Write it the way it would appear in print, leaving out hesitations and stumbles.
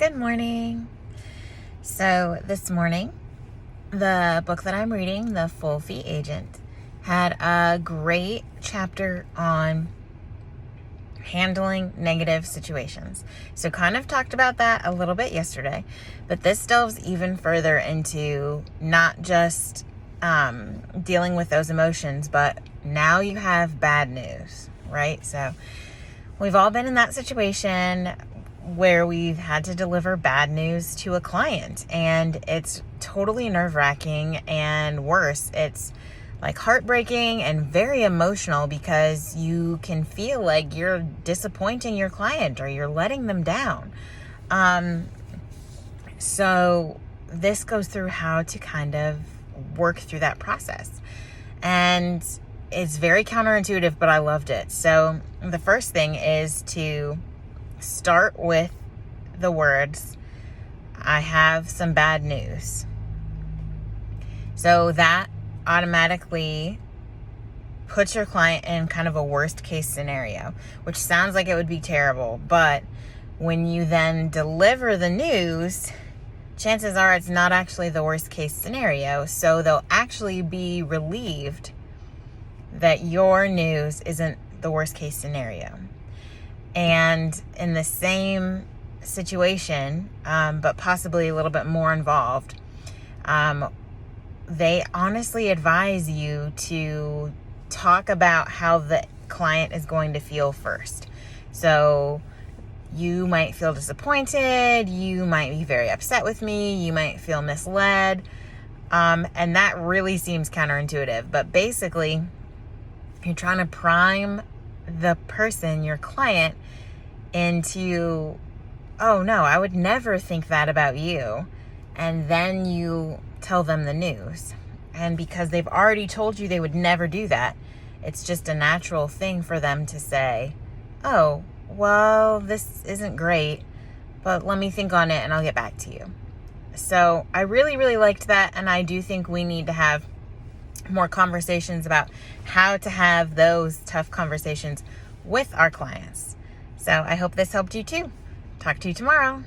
Good morning. So this morning, the book that I'm reading, The Full Fee Agent, had a great chapter on handling negative situations. So kind of talked about that a little bit yesterday, but this delves even further into not just dealing with those emotions, but now you have bad news, right? So we've all been in that situation where we've had to deliver bad news to a client, and it's totally nerve-wracking, and worse, it's like heartbreaking and very emotional because you can feel like you're disappointing your client or you're letting them down. So this goes through how to kind of work through that process, and it's very counterintuitive, but I loved it. So the first thing is to start with the words, I have some bad news. So that automatically puts your client in kind of a worst case scenario, which sounds like it would be terrible. But when you then deliver the news, chances are it's not actually the worst case scenario. So they'll actually be relieved that your news isn't the worst case scenario. And in the same situation, but possibly a little bit more involved, they honestly advise you to talk about how the client is going to feel first. So you might feel disappointed, you might be very upset with me, you might feel misled, and that really seems counterintuitive. But basically, you're trying to prime the person, your client, into, oh no, I would never think that about you. And then you tell them the news. And because they've already told you they would never do that, it's just a natural thing for them to say, oh, well, this isn't great, but let me think on it and I'll get back to you. So I really, really liked that. And I do think we need to have more conversations about how to have those tough conversations with our clients. So I hope this helped you too. Talk to you tomorrow.